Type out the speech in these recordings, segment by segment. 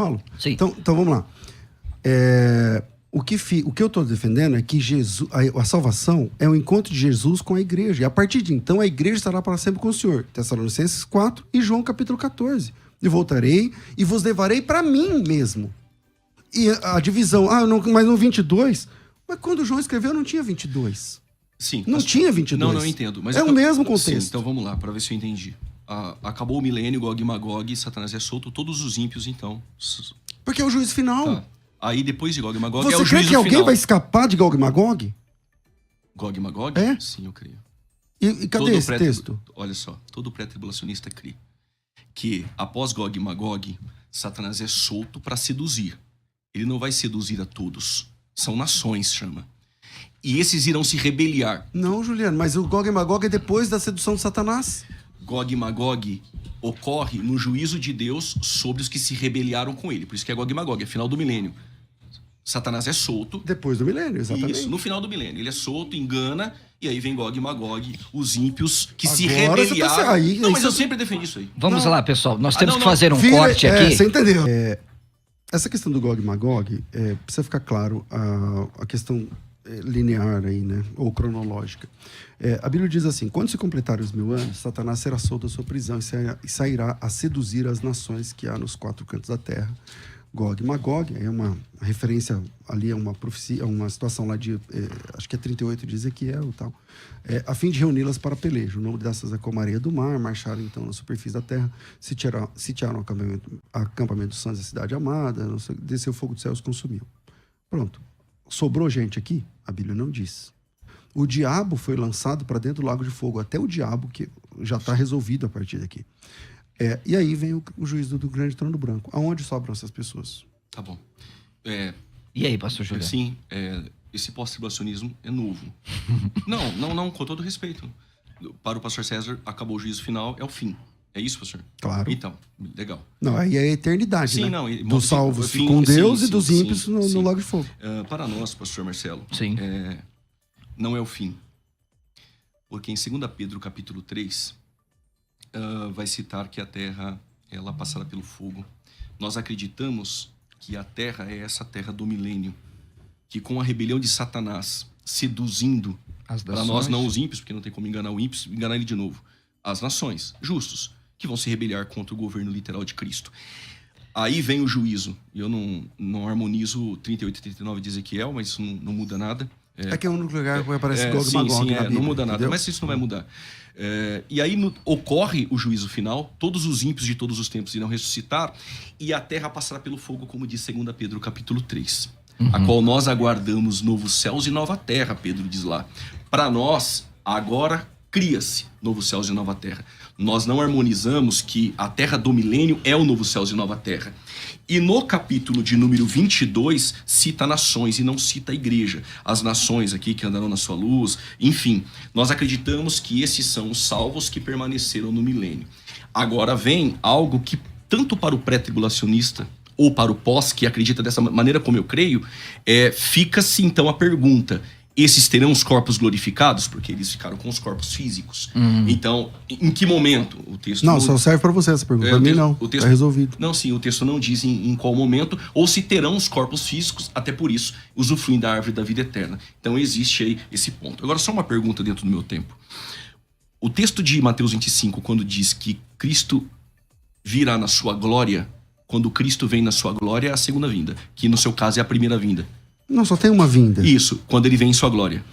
falo? Sim. Então vamos lá. O que eu estou defendendo é que a salvação é o encontro de Jesus com a igreja. E a partir de então, a igreja estará para sempre com o Senhor. Tessalonicenses 4 e João capítulo 14. E voltarei e vos levarei para mim mesmo. E a divisão, mas no 22... Mas quando João escreveu, não tinha 22. Sim. Não tinha 22. Não entendo. Mas o mesmo contexto. Sim, então vamos lá, para ver se eu entendi. Acabou o milênio, Gog e Magog, Satanás é solto, todos os ímpios, então... Porque é o juízo final. Tá. Aí depois de Gog e Magog Você é o juízo final. crê que alguém vai escapar de Gog e Magog? Gog e Magog? É? Sim, eu creio. E cadê esse texto? Olha só, todo pré-tribulacionista crê que após Gog e Magog, Satanás é solto para seduzir. Ele não vai seduzir a todos. São nações, chama. E esses irão se rebeliar. Não, Juliano, mas o Gog e Magog é depois da sedução de Satanás. Gog e Magog ocorre no juízo de Deus sobre os que se rebeliaram com ele. Por isso que é Gog e Magog, é final do milênio. Satanás é solto. Depois do milênio, exatamente. Isso, no final do milênio. Ele é solto, engana, e aí vem Gog e Magog, os ímpios que se Agora você rebeliaram. tá aí, não, mas eu sempre defendi isso aí. Vamos lá, pessoal. Nós temos não, que fazer um corte aqui. Você entendeu? Essa questão do Gog e Magog, precisa ficar claro a questão linear aí, né? Ou cronológica. A Bíblia diz assim: quando se completarem os 1000 anos, Satanás será solto da sua prisão e sairá a seduzir as nações que há nos 4 cantos da terra. Gog e Magog é uma referência ali, é uma profecia, uma situação lá de, acho que é 38 de Ezequiel e tal, a fim de reuni-las para pelejo. O nome dessas é como a areia do mar, marcharam então na superfície da terra, sitiaram o acampamento dos santos da cidade amada, desceu fogo do céu e os consumiu. Pronto. Sobrou gente aqui? A Bíblia não diz. O diabo foi lançado para dentro do lago de fogo, até o diabo, que já está resolvido a partir daqui. E aí vem o juízo do grande trono branco. Aonde sobram essas pessoas? Tá bom. E aí, pastor Júlio? Sim, esse pós-tribulacionismo é novo. não, com todo respeito. Para o pastor César, acabou o juízo final, é o fim. É isso, pastor? Claro. Então, legal. Não, aí é a eternidade, sim, né? Não, dos salvos com Deus e dos ímpios no lago de fogo. Para nós, pastor Marcelo, sim. Não é o fim. Porque em 2 Pedro, capítulo 3... vai citar que a terra ela passará pelo fogo. Nós acreditamos que a terra é essa terra do milênio, que com a rebelião de Satanás seduzindo, para nós não os ímpios, porque não tem como enganar o ímpio, enganar ele de novo, as nações, justos, que vão se rebeliar contra o governo literal de Cristo. Aí vem o juízo. Eu não harmonizo 38 e 39 de Ezequiel, mas isso não muda nada. É que é o único lugar que aparece Gog e Magog na Bíblia, não muda nada, entendeu? mas isso não vai mudar. E aí ocorre o juízo final, todos os ímpios de todos os tempos irão ressuscitar, e a terra passará pelo fogo, como diz 2 Pedro capítulo 3, a qual nós aguardamos novos céus e nova terra, Pedro diz lá. Para nós, agora cria-se novos céus e nova terra. Nós não harmonizamos que a terra do milênio é o novo céus e nova terra. E no capítulo de número 22, cita nações e não cita a igreja. As nações aqui que andarão na sua luz, enfim. Nós acreditamos que esses são os salvos que permaneceram no milênio. Agora vem algo que, tanto para o pré-tribulacionista ou para o pós, que acredita dessa maneira como eu creio, fica-se então a pergunta: esses terão os corpos glorificados? Porque eles ficaram com os corpos físicos. Então, em que momento? O texto não, só serve para você essa pergunta. Para mim não, tá resolvido. Não, sim, o texto não diz em qual momento, ou se terão os corpos físicos, até por isso, usufruem da árvore da vida eterna. Então existe aí esse ponto. Agora, só uma pergunta dentro do meu tempo. O texto de Mateus 25, quando diz que Cristo virá na sua glória, quando Cristo vem na sua glória, é a segunda vinda, que no seu caso é a primeira vinda. Não, só tem uma vinda. Isso, quando ele vem em sua glória.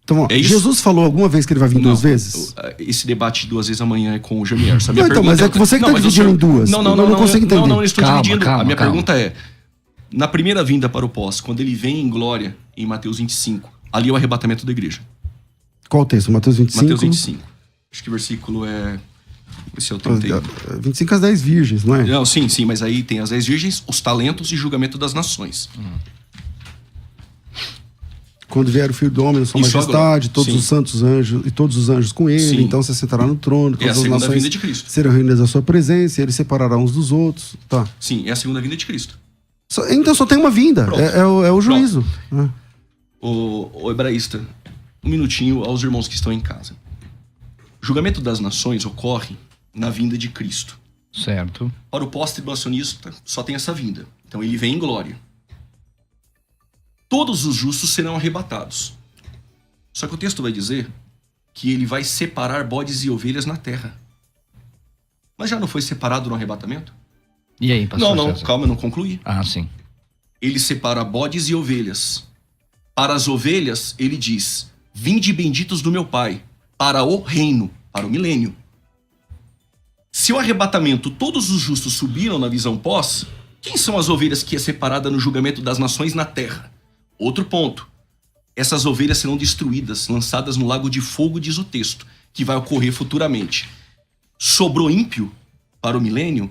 Então, ó, Jesus falou alguma vez que ele vai vir 2 vezes? Esse debate 2 vezes amanhã é com o Jamier. Não, então, mas é que você que está dividindo em duas. Não, consigo entender. Não, eu estou dividindo. A minha pergunta é, na primeira vinda para o pós, quando ele vem em glória, em Mateus 25, ali é o arrebatamento da igreja. Qual o texto? Mateus 25? Mateus 25. Acho que o versículo é... Esse é o 31. 25 as 10 virgens, não é? Não, sim, mas aí tem as 10 virgens, os talentos e julgamento das nações. Quando vier o Filho do Homem na sua majestade, todos os santos anjos e todos os anjos com ele, então você sentará no trono, todas as nações vinda de Cristo. Serão reunidas à sua presença, e ele separará uns dos outros. Tá. Sim, é a segunda vinda de Cristo. Então só tem uma vinda, é o juízo. O hebraísta, um minutinho aos irmãos que estão em casa. O julgamento das nações ocorre na vinda de Cristo. Certo. Para o pós-tribulacionista, só tem essa vinda. Então ele vem em glória. Todos os justos serão arrebatados. Só que o texto vai dizer que ele vai separar bodes e ovelhas na terra. Mas já não foi separado no arrebatamento? E aí, pastor Não, César? calma, eu não concluí. Ah, sim. Ele separa bodes e ovelhas. Para as ovelhas, ele diz: vinde benditos do meu Pai, para o reino, para o milênio. Se o arrebatamento todos os justos subiram na visão pós, quem são as ovelhas que é separada no julgamento das nações na terra? Outro ponto. Essas ovelhas serão destruídas, lançadas no lago de fogo, diz o texto, que vai ocorrer futuramente. Sobrou ímpio para o milênio?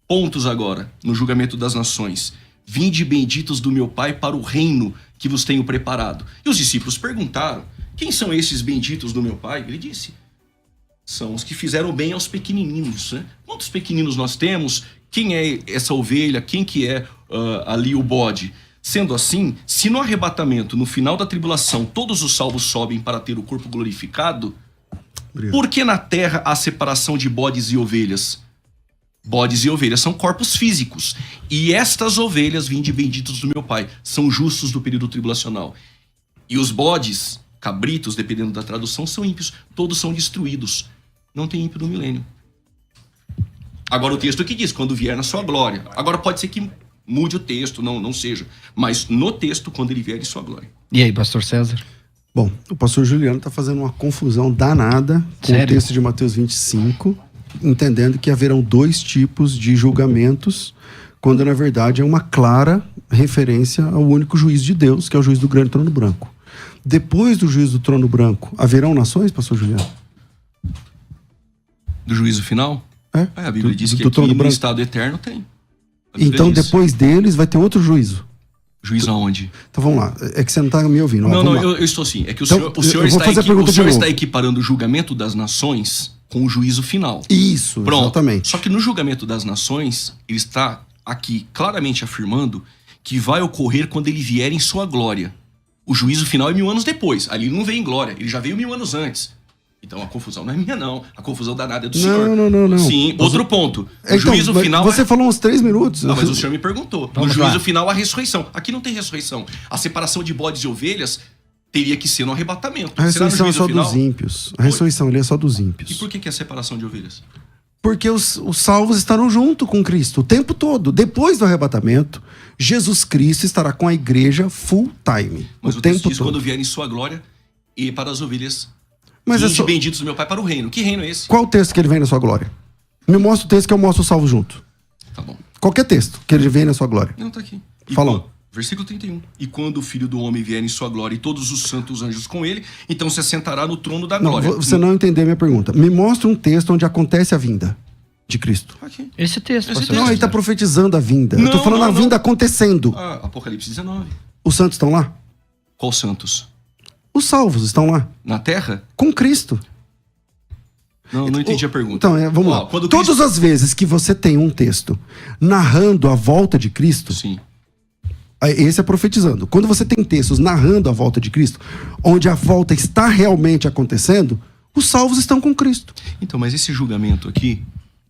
Pontos agora, no julgamento das nações. Vinde benditos do meu Pai para o reino que vos tenho preparado. E os discípulos perguntaram: quem são esses benditos do meu Pai? Ele disse: são os que fizeram bem aos pequenininhos. Né? Quantos pequeninos nós temos? Quem é essa ovelha? Quem que é ali o bode? Sendo assim, se no arrebatamento, no final da tribulação, todos os salvos sobem para ter o corpo glorificado, por que na terra há separação de bodes e ovelhas? Bodes e ovelhas são corpos físicos. E estas ovelhas, vinde benditos do meu Pai, são justos do período tribulacional. E os bodes, cabritos, dependendo da tradução, são ímpios. Todos são destruídos. Não tem ímpio no milênio. Agora o texto que diz, quando vier na sua glória. Agora pode ser que mude o texto, não seja. Mas no texto, quando ele vier em sua glória. E aí, pastor César? Bom, o pastor Juliano está fazendo uma confusão danada com Sério? o texto de Mateus 25, entendendo que haverão dois tipos de julgamentos, quando na verdade é uma clara referência ao único juiz de Deus, que é o juiz do grande trono branco. Depois do juiz do trono branco, haverão nações, pastor Juliano? Do juízo final? É? A Bíblia diz que do aqui trono no branco. estado eterno tem. A Bíblia Então diz. depois deles vai ter outro juízo. Juízo aonde? Então vamos lá, é que você não está me ouvindo. Ó, Não, vamos lá. eu estou sim. É que o Então, senhor, eu vou fazer a pergunta de novo. está equiparando o julgamento das nações com o juízo final. Isso, Pronto. exatamente. Só que no julgamento das nações, ele está aqui claramente afirmando que vai ocorrer quando ele vier em sua glória. O juízo final é 1000 anos depois. Ali ele não veio em glória, ele já veio 1000 anos antes. Então a confusão não é minha, não. A confusão danada é do senhor. Não. Sim, outro ponto. O Então, juízo mas final. você falou uns 3 minutos. Não, mas o senhor me perguntou. Vamos No juízo lá. final, a ressurreição. Aqui não tem ressurreição. A separação de bodes e ovelhas teria que ser no arrebatamento. A Será no ressurreição é juízo só final? dos ímpios. A ressurreição ali é só dos E ímpios. por que é a separação de ovelhas? Porque os salvos estarão junto com Cristo o tempo todo. Depois do arrebatamento, Jesus Cristo estará com a igreja full time. Mas o o texto tempo diz todo. quando vier em sua glória e para as ovelhas. Mas é Vinde só... benditos do meu Pai para o reino. Que reino é esse? Qual o texto que ele vem na sua glória? Me mostra o texto que eu mostro o salvo junto. Tá bom. Qualquer texto que ele vem na sua glória. Não, tá aqui. Fala. Versículo 31. E quando o Filho do Homem vier em sua glória e todos os santos anjos com ele, então se assentará no trono da Não, glória. você não entendeu a minha pergunta. Me mostra um texto onde acontece a vinda de Cristo. Aqui. Esse texto, Esse pastor texto. Não, ele está César. profetizando a vinda. eu Não, tô falando não, a não. vinda acontecendo. Ah, Apocalipse 19. Os santos estão lá? Qual santos? Os salvos estão lá. Na terra? Com Cristo. Não entendi a pergunta. Então, vamos Ó, lá. quando Todas Cristo- as vezes que você tem um texto narrando a volta de Cristo, Sim. esse é profetizando. Quando você tem textos narrando a volta de Cristo, onde a volta está realmente acontecendo, os salvos estão com Cristo. Então, mas esse julgamento aqui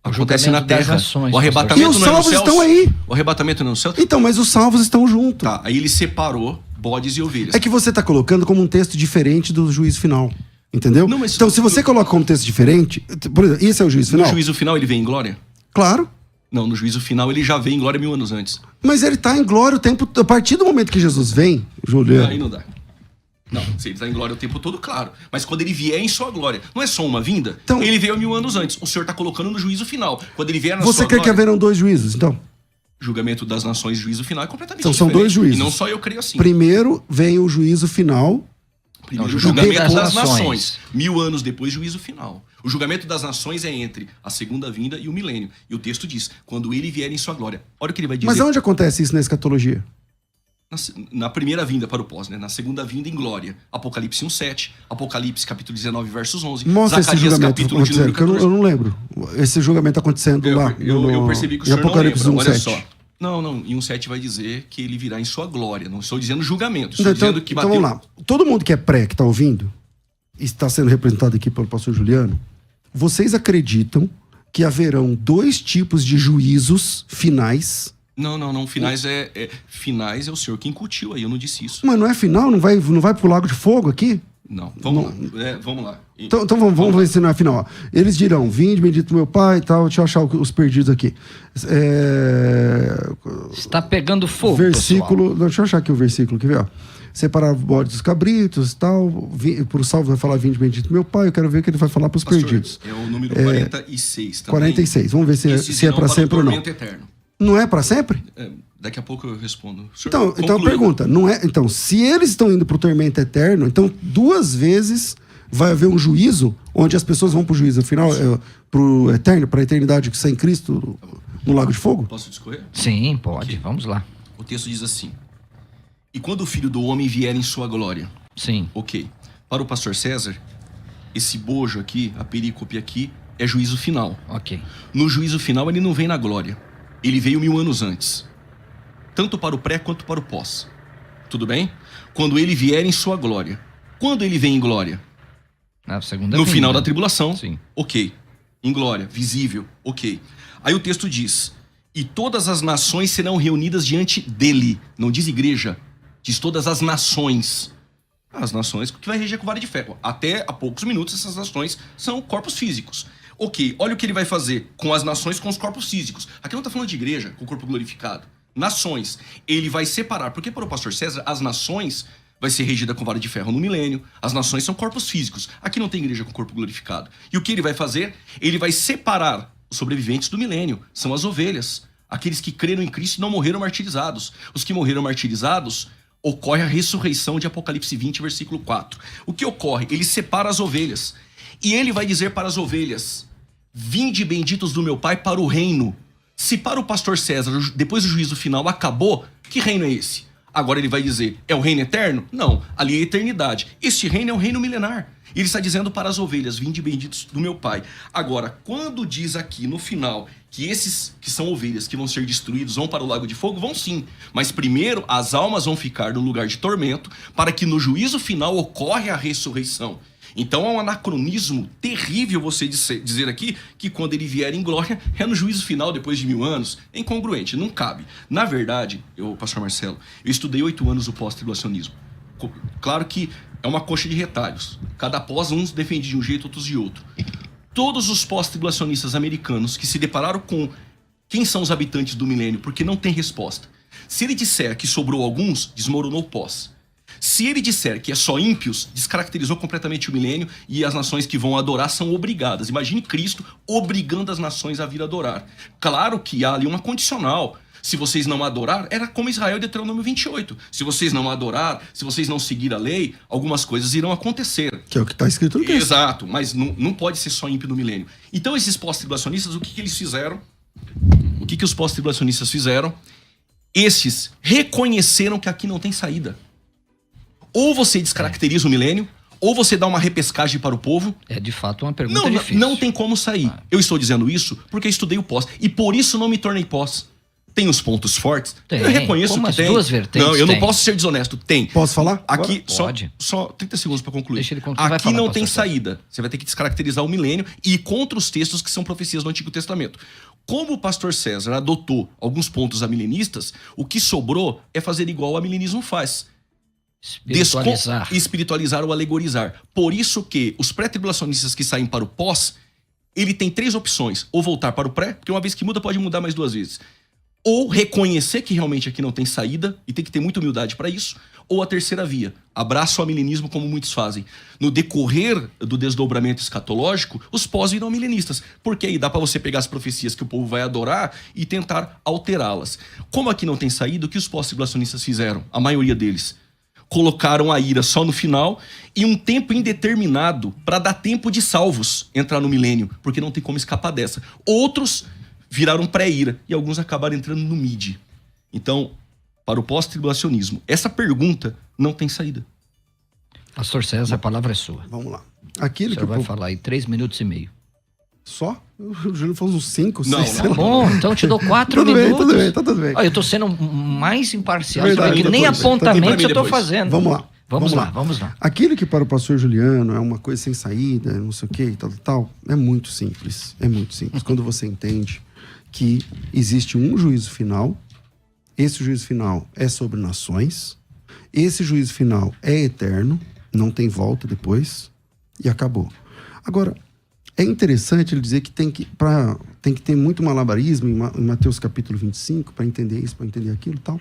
acontece na julgamento das terra. nações, O arrebatamento E os não é no salvos céu. estão aí. O arrebatamento não é no céu. Então, mas os salvos estão junto. Tá, aí ele separou bodes e ovelhas. É que você está colocando como um texto diferente do juízo final. Entendeu? Não, mas- então, se você coloca como texto diferente, por exemplo, esse é o juízo No final? juízo final ele vem em glória? Claro. Não, no juízo final ele já vem em glória 1000 anos antes. Mas ele está em glória o tempo. A partir do momento que Jesus vem, Aí Juliano. não dá. Não, se ele está em glória o tempo todo, claro. Mas quando ele vier em sua glória, não é só uma vinda? Então- ele veio 1000 anos antes. O senhor está colocando no juízo final. Quando ele vier na Você sua quer que glória... haverão dois juízos, então? Julgamento das nações, juízo final é completamente Então são diferente. dois juízos. E não só eu creio assim. Primeiro vem o juízo final. Primeiro, Não, o julgamento julgamento das das nações. nações. 1000 anos depois, juízo final. O julgamento das nações é entre a segunda vinda e o milênio. E o texto diz, quando ele vier em sua glória. Olha o que ele vai dizer. Mas onde acontece isso na escatologia? Na primeira vinda para o pós, né? Na segunda vinda em glória. Apocalipse 1:7, Apocalipse capítulo 19, versos 11. Mostra esse Zacarias julgamento capítulo de número acontecendo, que 14. eu não lembro. Esse julgamento acontecendo lá. Eu percebi que o em senhor Apocalipse não lembra. 1:7. Olha só. Não, em 1:7 vai dizer que ele virá em sua glória. Não estou dizendo julgamento. Então, Estou dizendo que então bateu... vamos lá. Todo mundo que é pré, que está ouvindo, e está sendo representado aqui pelo pastor Juliano, vocês acreditam que haverão 2 tipos de juízos finais. Não. Finais é o senhor que incutiu aí, eu não disse isso. Mas não é final? Não vai pro Lago de Fogo aqui? Não, vamos lá. Então vamos ver se não é final. Ó. Eles dirão, vinde, bendito meu pai e tal. Deixa eu achar os perdidos aqui. Está pegando fogo, versículo, pessoal. deixa eu achar aqui o versículo, quer ver? Ó. Separar o bode dos cabritos e tal. Por salvo vai falar, vinde, bendito meu pai. Eu quero ver o que ele vai falar para os perdidos. É o número 46 também. 46. Vamos ver se é para sempre ou não. Eterno. Não é para sempre? Daqui a pouco eu respondo. Então a pergunta, não é? Então, se eles estão indo para o tormento eterno, então 2 vezes vai haver um juízo onde as pessoas vão para o juízo final, para o eterno, para a eternidade sem Cristo no Lago de Fogo? Posso discorrer? Sim, pode. Okay. Vamos lá. O texto diz assim: e quando o Filho do Homem vier em sua glória. Sim. Ok. Para o pastor César, esse bojo aqui, a perícope aqui, é juízo final. Ok. No juízo final ele não vem na glória. Ele veio 1000 anos antes. Tanto para o pré quanto para o pós. Tudo bem? Quando ele vier em sua glória. Quando ele vem em glória? Na segunda No vinda. final da tribulação. Sim. Ok. Em glória, visível. Ok. Aí o texto diz: e todas as nações serão reunidas diante dele. Não diz igreja. Diz todas as nações. As nações que vai reger com vara de ferro. Até há poucos minutos essas nações são corpos físicos. Ok, olha o que ele vai fazer com as nações, com os corpos físicos. Aqui não está falando de igreja, com o corpo glorificado. Nações. Ele vai separar. Porque para o pastor César, as nações vai ser regida com vara de ferro no milênio. As nações são corpos físicos. Aqui não tem igreja com corpo glorificado. E o que ele vai fazer? Ele vai separar os sobreviventes do milênio. São as ovelhas. Aqueles que creram em Cristo e não morreram martirizados. Os que morreram martirizados, ocorre a ressurreição de Apocalipse 20, versículo 4. O que ocorre? Ele separa as ovelhas. E ele vai dizer para as ovelhas: vinde benditos do meu pai para o reino. Se para o pastor César, depois do juízo final, acabou, que reino é esse? Agora ele vai dizer, é o reino eterno? Não, ali é a eternidade. Este reino é o reino milenar. Ele está dizendo para as ovelhas, vinde benditos do meu pai. Agora, quando diz aqui no final que esses que são ovelhas que vão ser destruídos vão para o lago de fogo, vão sim. Mas primeiro as almas vão ficar no lugar de tormento, para que no juízo final ocorre a ressurreição. Então é um anacronismo terrível você dizer aqui que quando ele vier em glória é no juízo final depois de 1000 anos. É incongruente, não cabe. Na verdade, pastor Marcelo, eu estudei 8 anos o pós-tribulacionismo. Claro que é uma coxa de retalhos. Cada pós, uns defendem de um jeito, outros de outro. Todos os pós-tribulacionistas americanos que se depararam com quem são os habitantes do milênio, porque não tem resposta. Se ele disser que sobrou alguns, desmoronou o pós. Se ele disser que é só ímpios, descaracterizou completamente o milênio e as nações que vão adorar são obrigadas. Imagine Cristo obrigando as nações a vir adorar. Claro que há ali uma condicional. Se vocês não adorar, era como Israel de Deuteronômio 28. Se vocês não adorar, se vocês não seguir a lei, algumas coisas irão acontecer. Que é o que está escrito no texto. Exato, mas não pode ser só ímpio no milênio. Então esses pós-tribulacionistas, o que eles fizeram? O que os pós-tribulacionistas fizeram? Estes reconheceram que aqui não tem saída. Ou você descaracteriza o milênio, ou você dá uma repescagem para o povo. É de fato uma pergunta difícil. Não tem como sair. Eu estou dizendo isso porque eu estudei o pós. E por isso não me tornei pós. Tem os pontos fortes. Tem. Eu reconheço como que as tem. duas vertentes Não, eu não tem. posso ser desonesto. Tem. Posso falar? Aqui, Pode. só 30 segundos para concluir. Deixa ele concluir. Vai Aqui falar, não tem pastor. saída. Você vai ter que descaracterizar o milênio e ir contra os textos que são profecias do Antigo Testamento. Como o pastor César adotou alguns pontos amilenistas, o que sobrou é fazer igual o amilenismo faz. Espiritualizar ou alegorizar. Por isso que os pré-tribulacionistas que saem para o pós, ele tem 3 opções. Ou voltar para o pré, porque uma vez que muda pode mudar mais 2 vezes. Ou reconhecer que realmente aqui não tem saída, e tem que ter muita humildade para isso. Ou a terceira via, abraça o amilenismo como muitos fazem. No decorrer do desdobramento escatológico, os pós viram milenistas. Porque aí dá para você pegar as profecias que o povo vai adorar e tentar alterá-las. Como aqui não tem saída, o que os pós-tribulacionistas fizeram? A maioria deles colocaram a ira só no final e um tempo indeterminado para dar tempo de salvos entrar no milênio, porque não tem como escapar dessa. Outros viraram pré-ira e alguns acabaram entrando no mid. Então, para o pós-tribulacionismo, essa pergunta não tem saída. Pastor César, a palavra é sua. Vamos lá. O Aquilo que senhor o vai povo... falar aí 3 minutos e meio. Só? O Júlio falou uns 5, 6. Não, Tá bom, então eu te dou 4 Tudo minutos. bem, tudo bem. Olha, eu tô sendo mais imparcial, Verdade, que nem tudo bem. apontamento eu tô Depois. fazendo. Vamos lá. Vamos lá, vamos lá. Aquilo que para o pastor Juliano é uma coisa sem saída, não sei o que, tal, é muito simples. É muito simples. Quando você entende que existe um juízo final, esse juízo final é sobre nações, esse juízo final é eterno, não tem volta depois, e acabou. Agora, é interessante ele dizer que tem que ter muito malabarismo em Mateus capítulo 25 para entender isso, para entender aquilo e tal.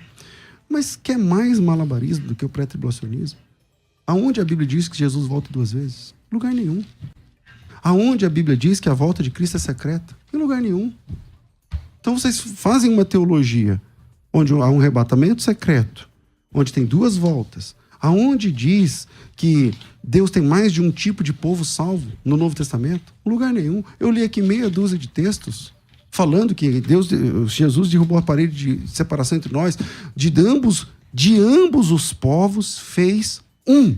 Mas quer mais malabarismo do que o pré-tribulacionismo? Aonde a Bíblia diz que Jesus volta 2 vezes? Em lugar nenhum. Aonde a Bíblia diz que a volta de Cristo é secreta? Em lugar nenhum. Então vocês fazem uma teologia onde há um arrebatamento secreto, onde tem 2 voltas, aonde diz que Deus tem mais de um tipo de povo salvo no Novo Testamento? Em lugar nenhum. Eu li aqui meia dúzia de textos falando que Jesus derrubou a parede de separação entre nós, de ambos os povos fez um,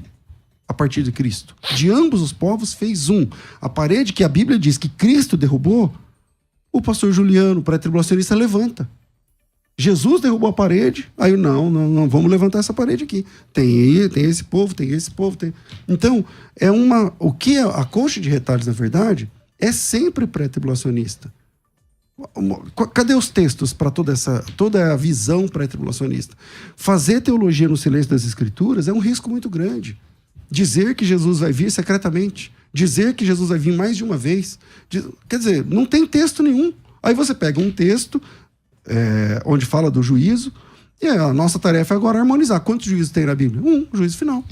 a partir de Cristo. De ambos os povos fez um. A parede que a Bíblia diz que Cristo derrubou, o pastor Juliano, o pré-tribulacionista, levanta. Jesus derrubou a parede, aí não vamos levantar essa parede aqui. Tem esse povo, tem esse povo, tem... Então, o que é a coxa de retalhos, na verdade, é sempre pré-tribulacionista. Cadê os textos para toda a visão pré-tribulacionista? Fazer teologia no silêncio das Escrituras é um risco muito grande. Dizer que Jesus vai vir secretamente, dizer que Jesus vai vir mais de uma vez, quer dizer, não tem texto nenhum. Aí você pega um texto onde fala do juízo, e a nossa tarefa é agora harmonizar. Quantos juízos tem na Bíblia? O juízo final.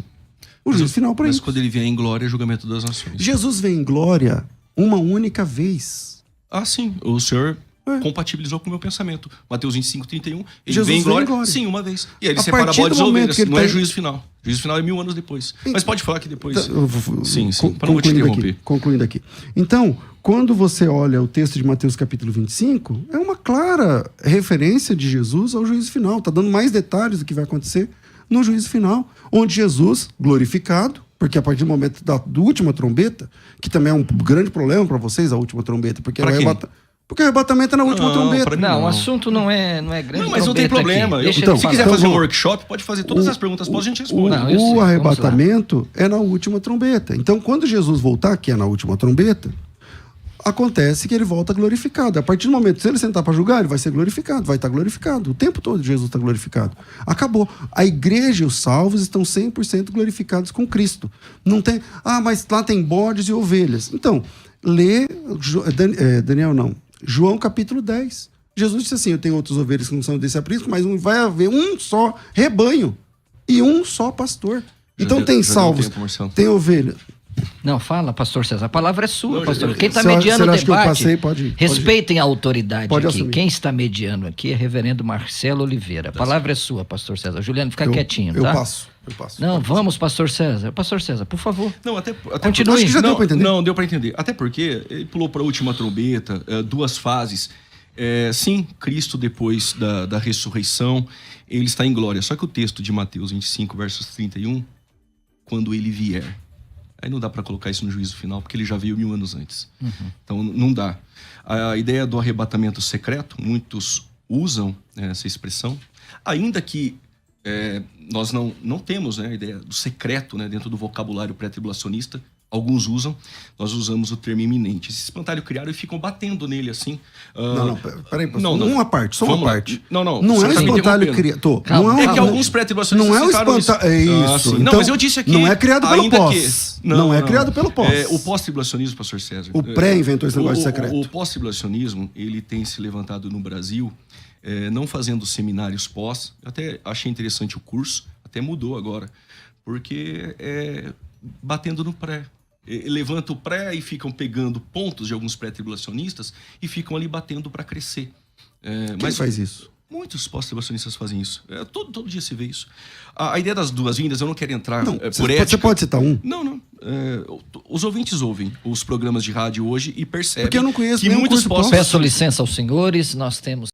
O juízo final para isso. Mas quando ele vier em glória, é julgamento das nações. Jesus vem em glória uma única vez. Ah, sim. O Senhor compatibilizou com o meu pensamento. Mateus 25, 31. Ele Jesus vem em glória, glória. Sim, uma vez. E aí ele A separa partir bodes do e momento ovelhas. que ele Não é tem- juízo final. Juízo final é 1000 anos depois. Mas pode falar que depois... Sim, Sim, para não te interromper. concluindo aqui. Então, quando você olha o texto de Mateus capítulo 25, é uma clara referência de Jesus ao juízo final. Está dando mais detalhes do que vai acontecer no juízo final, onde Jesus, glorificado, porque a partir do momento da última trombeta, que também é um grande problema para vocês, a última trombeta, porque Pra quem? Porque o arrebatamento é na última Não, trombeta. pra mim Não, não. o assunto não é grande. Não, mas não tem trombeta problema. aqui. Deixa Então, ele se falar. quiser fazer um vamos- workshop, pode fazer todas as perguntas. Pode, a gente responde. Não, eu sei, O vamos arrebatamento é na última trombeta. Então, quando Jesus voltar, que é na última trombeta, acontece que ele volta glorificado. A partir do momento, se ele sentar para julgar, ele vai ser glorificado, vai estar glorificado. O tempo todo Jesus está glorificado. Acabou. A igreja e os salvos estão 100% glorificados com Cristo. Não tem... mas lá tem bodes e ovelhas. Então, lê... Daniel não. João capítulo 10. Jesus disse assim, eu tenho outras ovelhas que não são desse aprisco, mas vai haver um só rebanho e um só pastor. Então tem salvos, tem ovelha. Não, fala, pastor César. A palavra é sua, Não, pastor. eu- Quem está Você mediando o acha que eu debate, passei? Pode respeitem a autoridade Pode aqui. assumir. Quem está mediando aqui é reverendo Marcelo Oliveira. A palavra é sua, pastor César. Juliano, fica quietinho, eu tá? passo. Não, vamos, pastor César. Pastor César, por favor. Não, até Continue. Acho que já não, deu pra entender. Não, deu pra entender. Até porque ele pulou para a última trombeta, 2 fases. Sim, Cristo, depois da ressurreição, ele está em glória. Só que o texto de Mateus 25, versos 31, quando ele vier. Aí não dá para colocar isso no juízo final, porque ele já veio 1000 anos antes. Então não dá. A ideia do arrebatamento secreto, muitos usam essa expressão, ainda que nós não temos a ideia do secreto dentro do vocabulário pré-tribulacionista. Alguns usam, nós usamos o termo iminente. Esse espantalho criaram e ficam batendo nele assim. Não, peraí, pastor. Não. Uma parte, só Vamos uma lá. parte. Não, Não você é o tá me espantalho interrompendo. criado. Calma, É que alguns pré-tribulacionistas Não é o citaram espantalho. É isso. Não, Então, mas eu disse aqui... não é criado pelo ainda pós. Não é criado pelo pós. O pós-tribulacionismo, pastor César... O pré inventou esse negócio de secreto. O pós-tribulacionismo, ele tem se levantado no Brasil, não fazendo seminários pós. Eu até achei interessante o curso, até mudou agora. Porque batendo no pré. Levanta o pré e ficam pegando pontos de alguns pré-tribulacionistas e ficam ali batendo para crescer. Quem faz isso? Muitos pós-tribulacionistas fazem isso. Todo dia se vê isso. A ideia das 2 vindas, eu não quero entrar Não, por você ética. pode citar um? Não. Os ouvintes ouvem os programas de rádio hoje e percebem Porque eu não conheço que nenhum muitos curso pós pós. Peço licença aos senhores, nós temos